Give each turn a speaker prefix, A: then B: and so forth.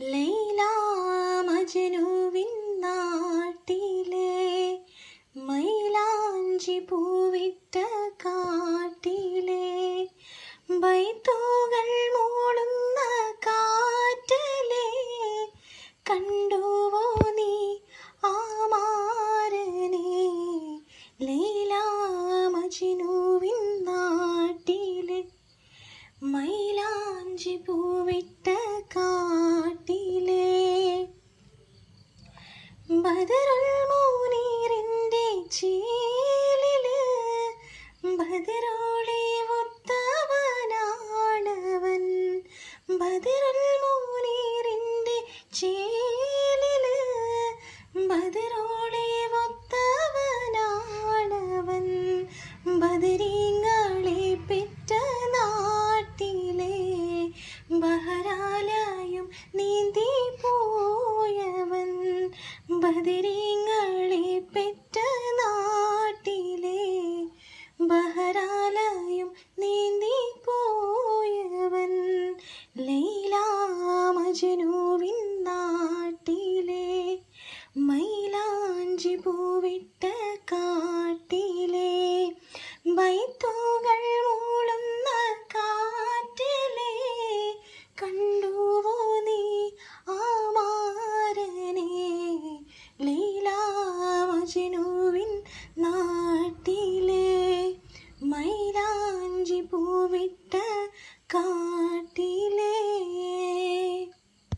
A: ലൈല മജ്നുവിൻ നാട്ടിലെ മൈലാഞ്ചി പൂവിട്ട കാട്ടിലെ ബൈത്തുകൾ മൂളുന്ന കാറ്റിലെ കണ്ടുവോ നീ ആ മാരനെ? ലൈല മജ്നുവിൻ നാട്ടിലെ മൈലാഞ്ചി പൂവിട്ട കാട്ടിലെ ബദറുൽ മുനീറിന്റെ ചേലില് ബദറോളെ ഒത്തവനാണവൻ. ബദറുൽ മുനീറിന്റെ ചേലില് ബദറോളെ ഒത്തവനാണവൻ. ബദരീങ്ങളെ പെറ്റ നാട്ടിലെ ബഹരാലയം നീന്തി പോയവൻ. ബദരീങ്ങളെ പെറ്റ